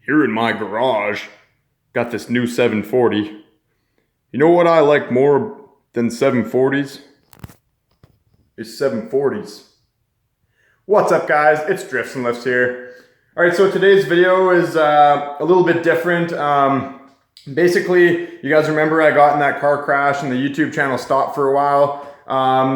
Here in my garage, got this new 740. You know what I like more than 740s? Is 740s. What's up guys, it's Drifts and Lifts here. Alright, so today's video is a little bit different. Basically, you guys remember I got in that car crash and the YouTube channel stopped for a while.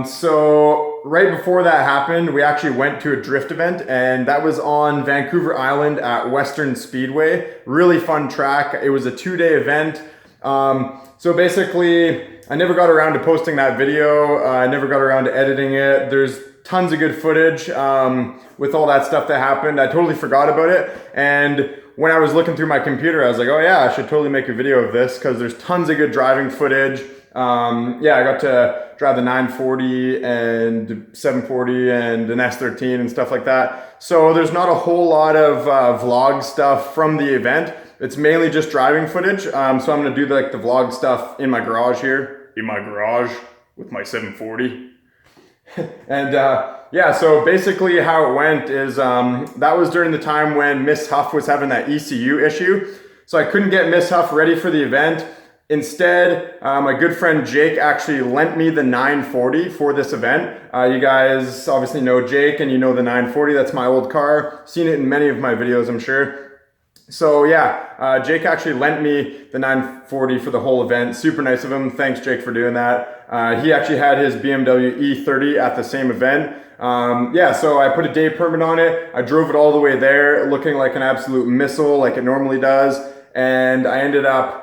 So right before that happened, we actually went to a drift event, and that was on Vancouver Island at Western Speedway. Really fun track. It was a 2-day event. So basically, I never got around to posting that video. I never got around to editing it. There's tons of good footage with all that stuff that happened. I totally forgot about it. And when I was looking through my computer, I was like, oh yeah, I should totally make a video of this because there's tons of good driving footage. Yeah, I got to drive the 940 and 740 and an S13 and stuff like that. So there's not a whole lot of vlog stuff from the event. It's mainly just driving footage. So I'm gonna do like the vlog stuff in my garage here. In my garage with my 740. And yeah, so basically how it went is that was during the time when Miss Huff was having that ECU issue. So I couldn't get Miss Huff ready for the event. Instead, my good friend Jake actually lent me the 940 for this event. You guys obviously know Jake and you know the 940, that's my old car. Seen it in many of my videos, I'm sure. So yeah, Jake actually lent me the 940 for the whole event. Super nice of him. Thanks Jake for doing that. He actually had his BMW E30 at the same event. Yeah, so I put a day permit on it. I drove it all the way there looking like an absolute missile like it normally does. And I ended up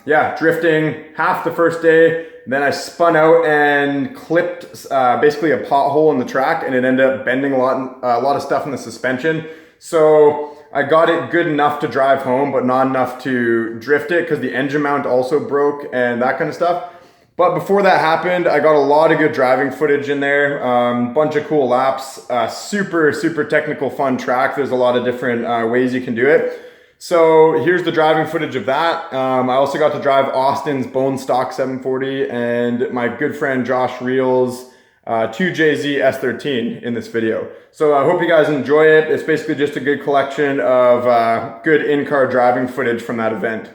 yeah, drifting half the first day. Then I spun out and clipped basically a pothole in the track, and it ended up bending a lot of stuff in the suspension. So I got it good enough to drive home, but not enough to drift it because the engine mount also broke and that kind of stuff. But before that happened, I got a lot of good driving footage in there, bunch of cool laps, super technical fun track. There's a lot of different ways you can do it. So here's the driving footage of that. I also got to drive Austin's bone stock 740 and my good friend Josh Reel's 2JZ S13 in this video. So I hope you guys enjoy it. It's basically just a good collection of good in-car driving footage from that event.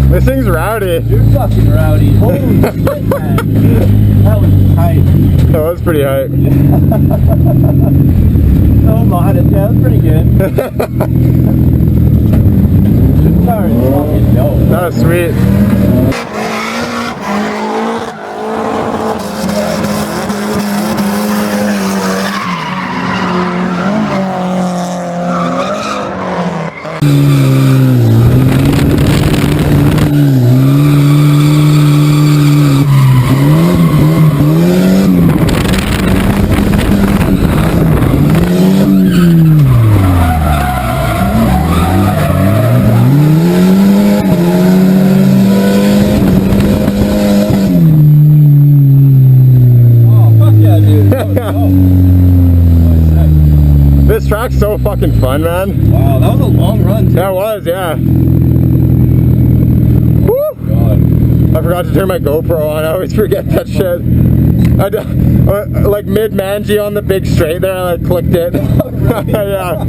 This thing's rowdy. You're fucking rowdy. Holy shit, man. That was tight. That was pretty hype. So modest. Yeah, that was pretty good. This car is fucking dope. That was sweet. fucking fun, man. Wow, that was a long run, too. That was, yeah. God. I forgot to turn my GoPro on. I always forget that shit. Like mid-mangy on the big straight there, I clicked it. Yeah.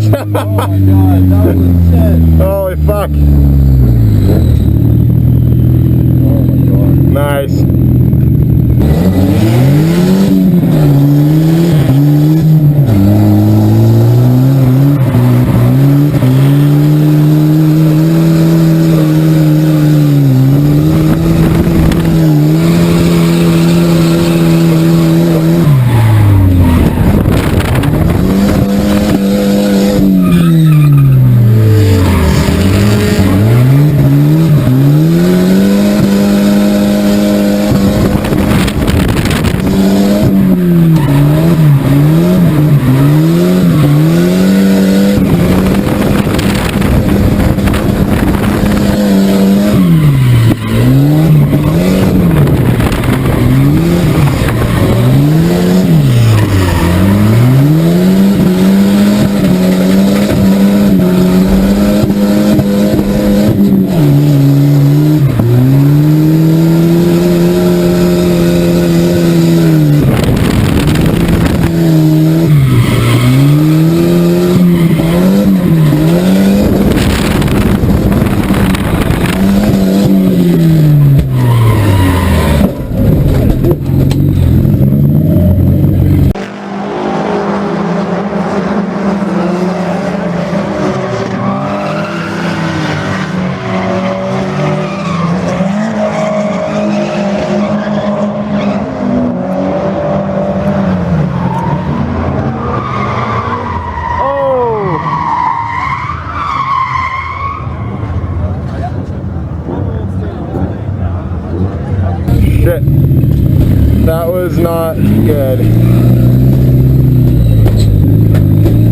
Oh my god, that was shit. Holy fuck. Oh my god. Nice. Shit. That was not good.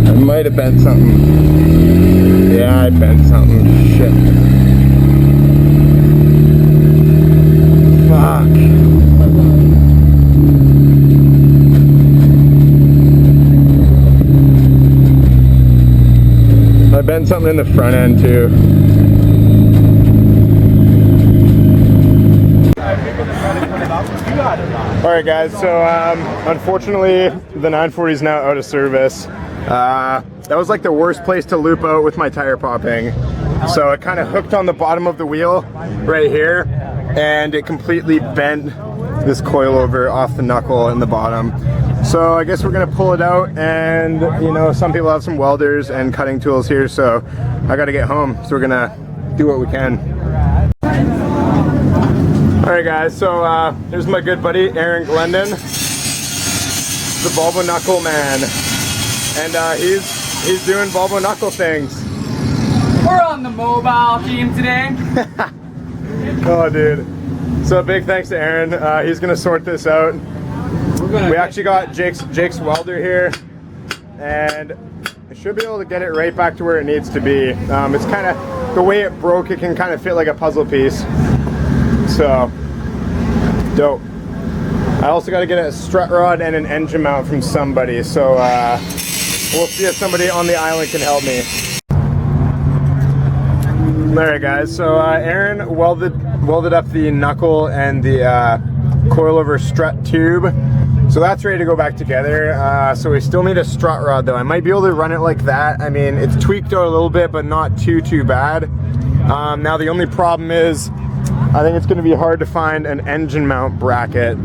I might have bent something. Yeah, I bent something. Shit. Fuck. I bent something in the front end too. Alright guys, so unfortunately the 940 is now out of service. That was like the worst place to loop out with my tire popping. So it kind of hooked on the bottom of the wheel right here, and it completely bent this coilover off the knuckle in the bottom. So I guess we're gonna pull it out, and you know, some people have some welders and cutting tools here, so I gotta get home. So we're gonna do what we can. Alright guys, so here's my good buddy Aaron Glendon, the Volvo Knuckle man, and he's doing Volvo Knuckle things. We're on the mobile team today. Oh dude, so big thanks to Aaron. He's gonna sort this out. We actually got Jake's welder here, and should be able to get it right back to where it needs to be. It's kind of, the way it broke, it can kind of fit like a puzzle piece. So, dope. I also got to get a strut rod and an engine mount from somebody. So, we'll see if somebody on the island can help me. Alright guys, so Aaron welded up the knuckle and the coilover strut tube. So that's ready to go back together. So we still need a strut rod though. I might be able to run it like that. I mean, it's tweaked out a little bit, but not too bad. Now the only problem is, I think it's going to be hard to find an engine mount bracket.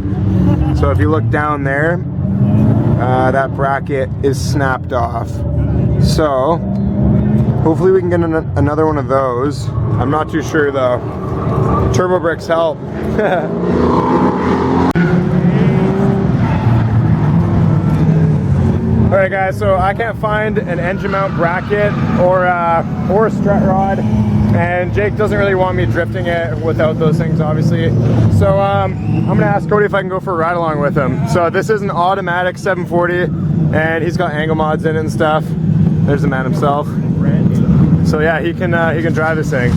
So if you look down there, that bracket is snapped off. So hopefully we can get another one of those. I'm not too sure though. Turbo brakes help. Alright guys, so I can't find an engine mount bracket or a strut rod, and Jake doesn't really want me drifting it without those things obviously. So I'm gonna ask Cody if I can go for a ride along with him. So this is an automatic 740 and he's got angle mods in it and stuff. There's the man himself. So yeah, he can drive this thing.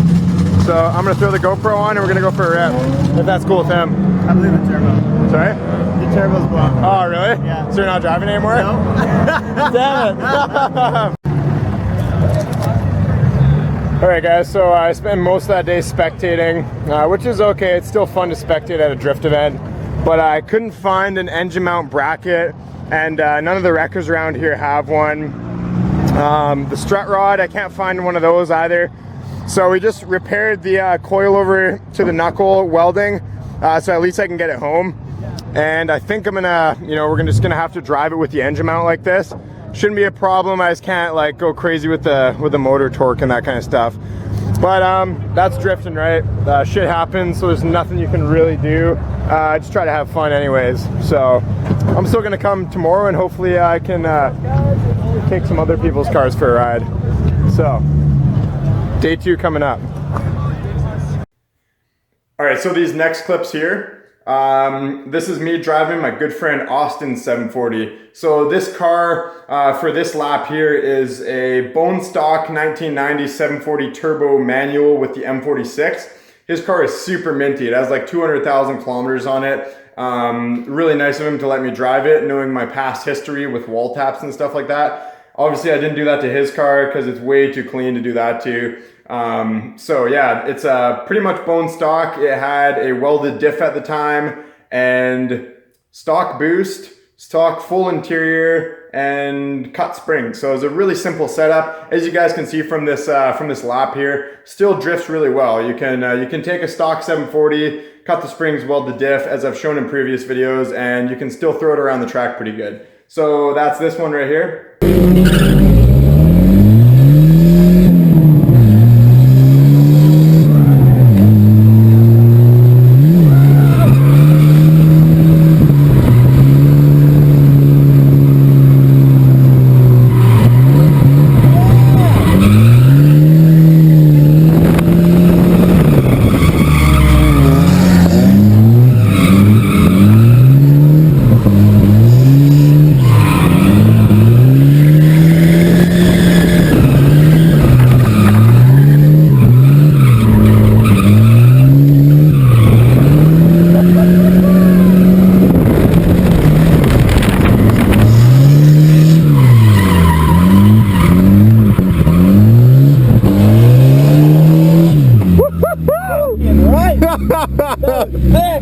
So I'm gonna throw the GoPro on and we're gonna go for a rip, if that's cool with him. I believe the turbo. Sorry? The turbo's blocked. Oh really? Yeah. So you're not driving anymore? No. Damn it. Alright guys, so I spent most of that day spectating, which is okay. It's still fun to spectate at a drift event, but I couldn't find an engine mount bracket, and none of the wreckers around here have one. The strut rod, I can't find one of those either. So we just repaired the coilover to the knuckle welding, so at least I can get it home. And I think I'm gonna, we're just gonna have to drive it with the engine mount like this. Shouldn't be a problem. I just can't like go crazy with the motor torque and that kind of stuff. But that's drifting, right? Shit happens, so there's nothing you can really do. I just try to have fun anyways. So I'm still gonna come tomorrow and hopefully I can take some other people's cars for a ride. So day 2 coming up. All right, so these next clips here, this is me driving my good friend Austin's 740. So this car for this lap here is a bone stock 1990 740 turbo manual with the M46. His car is super minty. It has like 200,000 kilometers on it. Really nice of him to let me drive it, knowing my past history with wall taps and stuff like that. Obviously I didn't do that to his car because it's way too clean to do that to. So yeah, it's pretty much bone stock. It had a welded diff at the time and stock boost, stock full interior, and cut springs. So it's a really simple setup. As you guys can see from this lap here, still drifts really well. You can take a stock 740, cut the springs, weld the diff, as I've shown in previous videos, and you can still throw it around the track pretty good. So that's this one right here.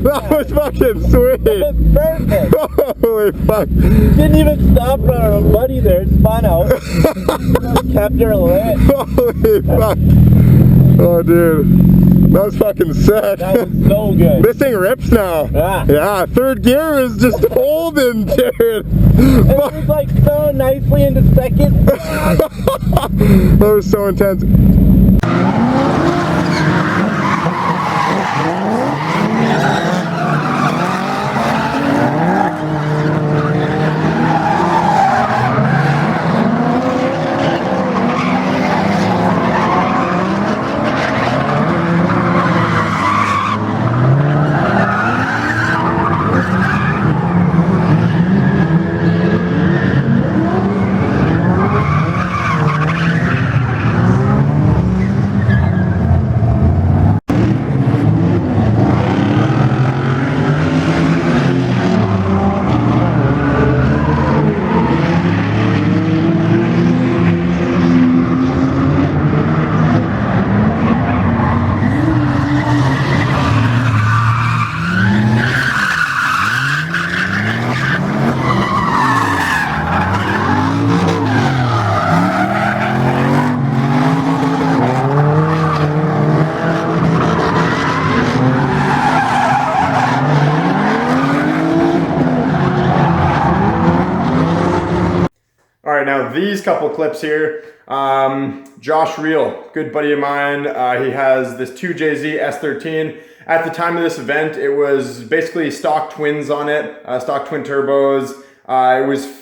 That was fucking sweet. Perfect. Holy fuck. Didn't even stop for our buddy there. Spun out. Kept her lit. Holy fuck. Oh, dude. That was fucking sick. That was so good. This thing rips now. Yeah. Yeah, third gear is just holding, dude. It was like so nicely into second. That was so intense. of these couple clips here. Josh Reel, good buddy of mine. He has this 2JZ S13. At the time of this event, it was basically stock twins on it, stock twin turbos. It was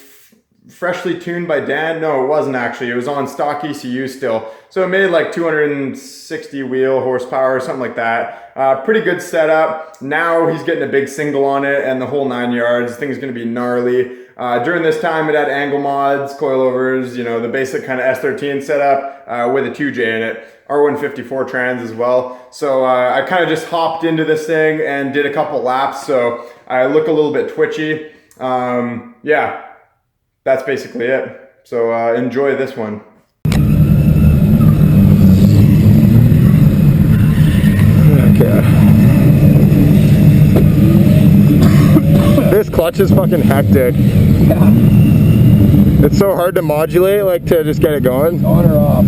freshly tuned by Dan. No, it wasn't actually. It was on stock ECU still. So it made like 260 wheel horsepower or something like that. Pretty good setup. Now he's getting a big single on it and the whole 9 yards. This thing's gonna be gnarly. During this time it had angle mods, coilovers, you know, the basic kind of S13 setup with a 2J in it. R154 trans as well. So I kind of just hopped into this thing and did a couple laps. So I look a little bit twitchy. Yeah. That's basically it. So enjoy this one. Okay. This clutch is fucking hectic. Yeah. It's so hard to modulate, like to just get it going. On or off.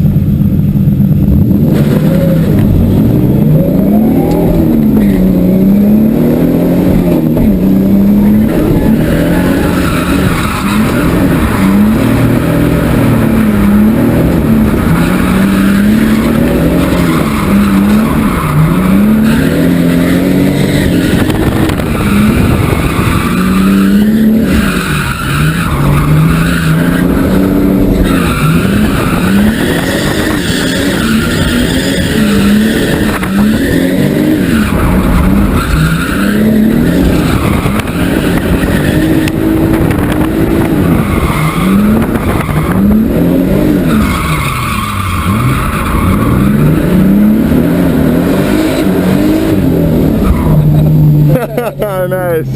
Nice.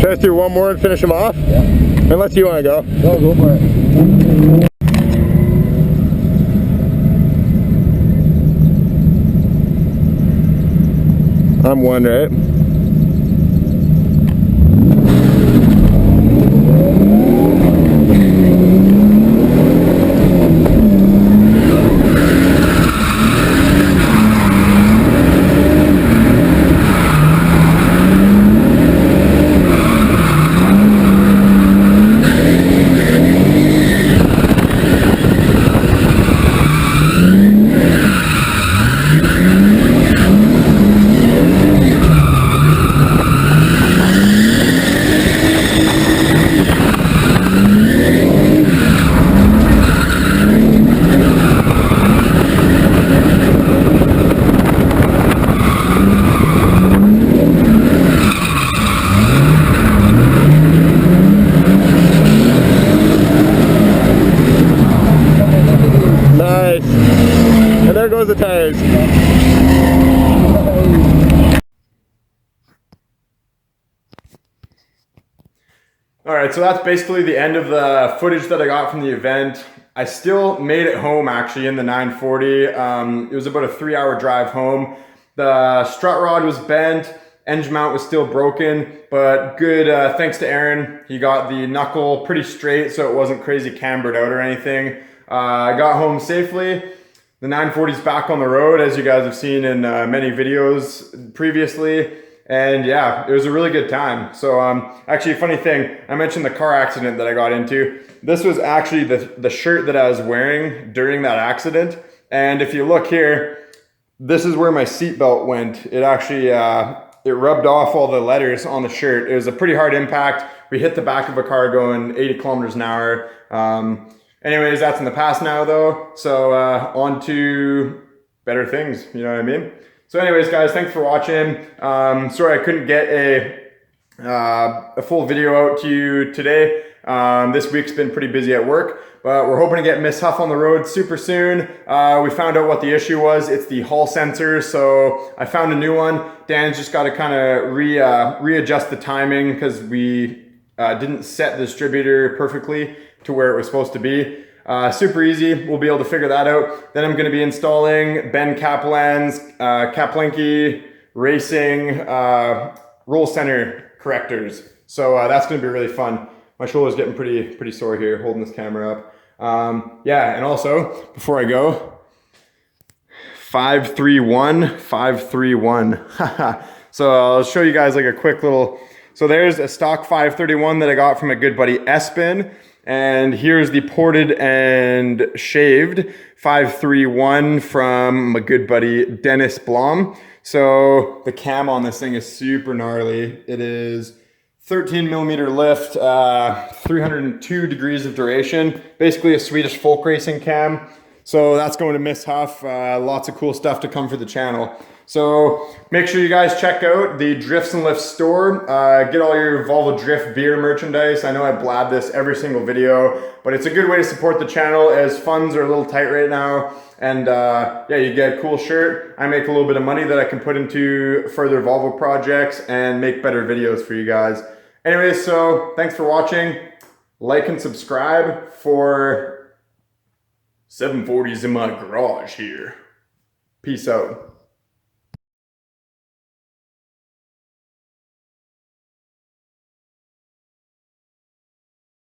Try to do one more and finish them off? Yeah. Unless you want to go. No, go for it. I'm one, right? There goes the tires. All right, so that's basically the end of the footage that I got from the event. I still made it home actually in the 940. It was about a 3-hour drive home. The strut rod was bent, engine mount was still broken, but good, thanks to Aaron. He got the knuckle pretty straight so it wasn't crazy cambered out or anything. I got home safely. The 940 is back on the road, as you guys have seen in many videos previously. And yeah, it was a really good time. So actually, a funny thing, I mentioned the car accident that I got into. This was actually the shirt that I was wearing during that accident. And if you look here, this is where my seatbelt went. It actually, it rubbed off all the letters on the shirt. It was a pretty hard impact. We hit the back of a car going 80 kilometers an hour. Anyways, that's in the past now though. So on to better things, you know what I mean? So anyways, guys, thanks for watching. Sorry I couldn't get a full video out to you today. This week's been pretty busy at work, but we're hoping to get Miss Huff on the road super soon. We found out what the issue was. It's the Hall sensor, so I found a new one. Dan's just got to kind of readjust the timing because we didn't set the distributor perfectly to where it was supposed to be. Super easy, we'll be able to figure that out. Then I'm going to be installing Ben Kaplan's Kaplanke Racing roll center correctors. So that's going to be really fun. My shoulder's getting pretty sore here holding this camera up. Yeah, and also, before I go, 531, 531. So I'll show you guys like a quick little So there's a stock 531 that I got from a good buddy Espen. And here's the ported and shaved 531 from my good buddy Dennis Blom. So the cam on this thing is super gnarly. It is 13 millimeter lift, 302 degrees of duration, basically a Swedish folk racing cam. So that's going to Miss Huff. Lots of cool stuff to come for the channel. So make sure you guys check out the Drifts and Lifts store. Get all your Volvo Drift beer merchandise. I know I blab this every single video, but it's a good way to support the channel as funds are a little tight right now. And yeah, you get a cool shirt. I make a little bit of money that I can put into further Volvo projects and make better videos for you guys. Anyways, so thanks for watching. Like and subscribe for 740s in my garage here. Peace out.